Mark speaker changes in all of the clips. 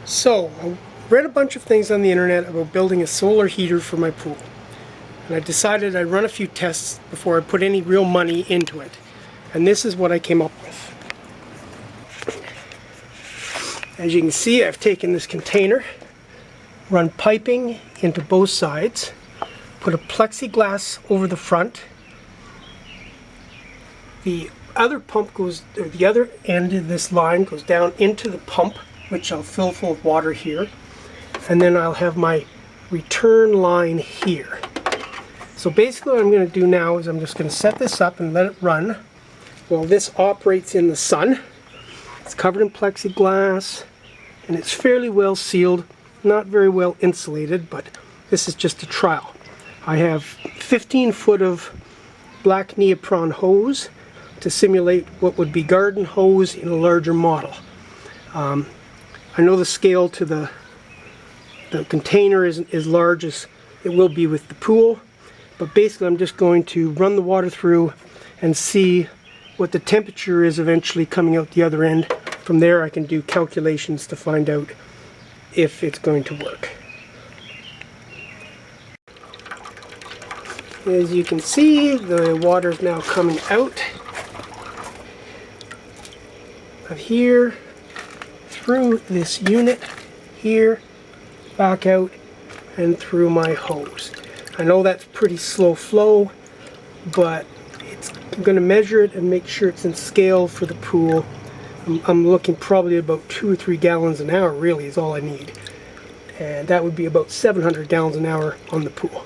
Speaker 1: So, I read a bunch of things on the internet about building a solar heater for my pool. And I decided I'd run a few tests before I put any real money into it. And this is what I came up with. As you can see, I've taken this container, run piping into both sides, put a plexiglass over the front. The other pump goes, or the other end of this line goes down into the pump, which I'll fill full of water here. And then I'll have my return line here. So basically what I'm going to do now is I'm just going to set this up and let it run while this operates in the sun. It's covered in plexiglass and it's fairly well sealed, not very well insulated, but this is just a trial. I have 15 foot of black neoprene hose to simulate what would be garden hose in a larger model. I know the scale to the container isn't as large as it will be with the pool, but basically I'm just going to run the water through and see what the temperature is eventually coming out the other end. From there I can do calculations to find out if it's going to work. As you can see, the water is now coming out of here, through this unit here, back out, and through my hose. I know that's pretty slow flow, but I'm going to measure it and make sure it's in scale for the pool. I'm looking probably about 2 or 3 gallons an hour really is all I need. And that would be about 700 gallons an hour on the pool.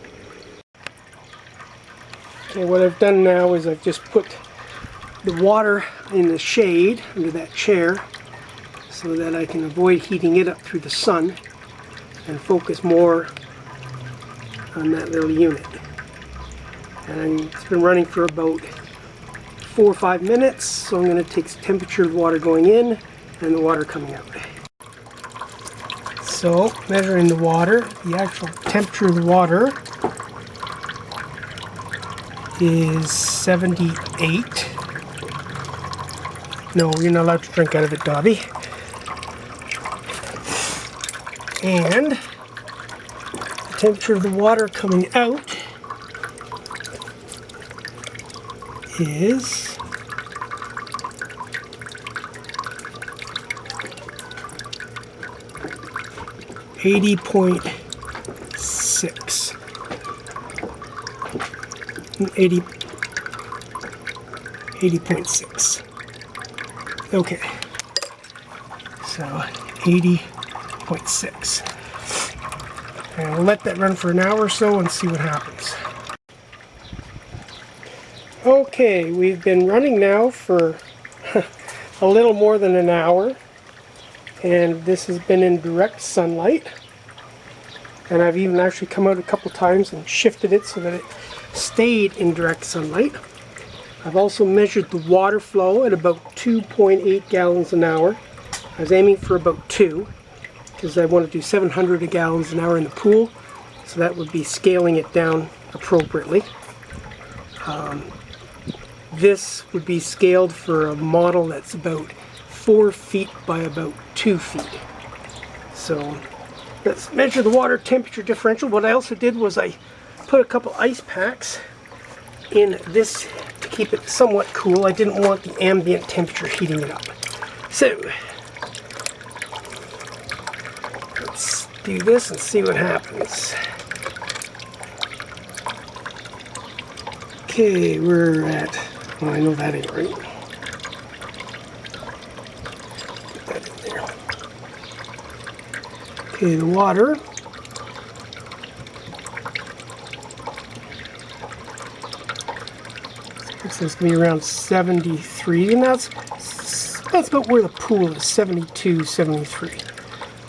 Speaker 1: Okay, what I've done now is I've just put the water in the shade under that chair so that I can avoid heating it up through the sun and focus more on that little unit. And it's been running for about 4 or 5 minutes, so I'm going to take the temperature of the water going in and the water coming out. So, measuring the water, the actual temperature of the water is 78. No, you're not allowed to drink out of it, Dobby. And the temperature of the water coming out is 80.6. 80.6. Okay. So 80.6. And we'll let that run for an hour or so and see what happens. Okay, we've been running now for a little more than an hour, and this has been in direct sunlight, and I've even actually come out a couple times and shifted it so that it stayed in direct sunlight. I've also measured the water flow at about 2.8 gallons an hour. I was aiming for about 2 because I want to do 700 gallons an hour in the pool, so that would be scaling it down appropriately. This would be scaled for a model that's about 4 feet by about 2 feet. So let's measure the water temperature differential. What I also did was I put a couple ice packs in this to keep it somewhat cool. I didn't want the ambient temperature heating it up. So let's do this and see what happens. Okay, we're at, well, I know that ain't right. Put that in there. Okay, the water. Looks like it's going to be around 73, and that's about where the pool is, 72, 73. So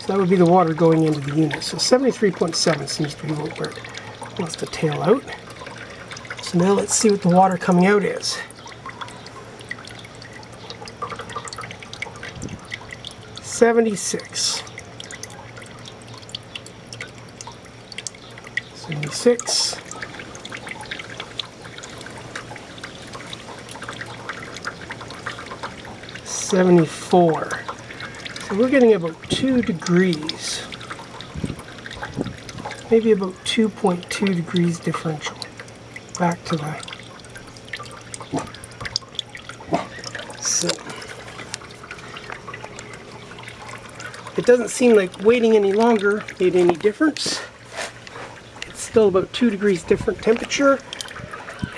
Speaker 1: that would be the water going into the unit. So 73.7 seems to be where it wants to tail out. So now let's see what the water coming out is. 76. 76. 74. So we're getting about 2 degrees. Maybe about 2.2 degrees differential. Back to that. So it doesn't seem like waiting any longer made any difference. It's still about 2 degrees different temperature,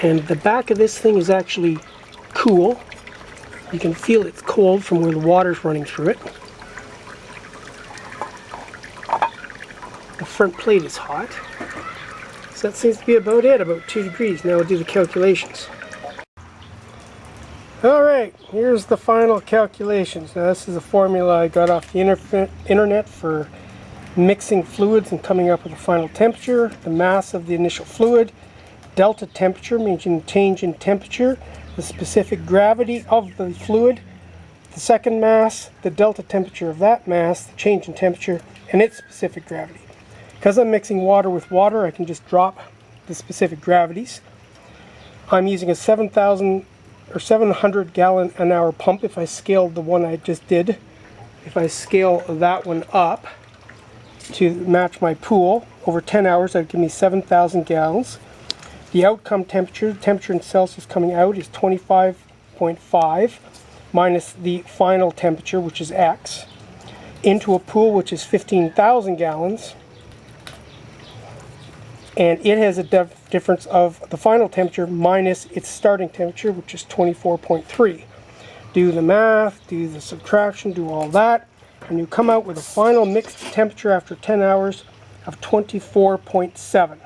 Speaker 1: and the back of this thing is actually cool. You can feel it's cold from where the water's running through it. The front plate is hot. So that seems to be about it, about 2 degrees. Now we'll do the calculations. Alright, here's the final calculations. Now this is a formula I got off the internet for mixing fluids and coming up with a final temperature. The mass of the initial fluid, delta temperature, meaning change in temperature, the specific gravity of the fluid, the second mass, the delta temperature of that mass, the change in temperature, and its specific gravity. Because I'm mixing water with water, I can just drop the specific gravities. I'm using a 700 gallon an hour pump if I scaled the one I just did. If I scale that one up to match my pool, over 10 hours that would give me 7,000 gallons. The outcome temperature, the temperature in Celsius coming out, is 25.5 minus the final temperature, which is X, into a pool which is 15,000 gallons. And it has a difference of the final temperature minus its starting temperature, which is 24.3. Do the math, do the subtraction, do all that, and you come out with a final mixed temperature after 10 hours of 24.7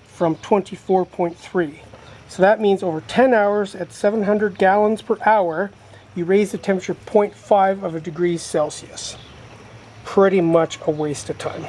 Speaker 1: from 24.3. So that means over 10 hours at 700 gallons per hour, you raise the temperature 0.5 of a degree Celsius. Pretty much a waste of time.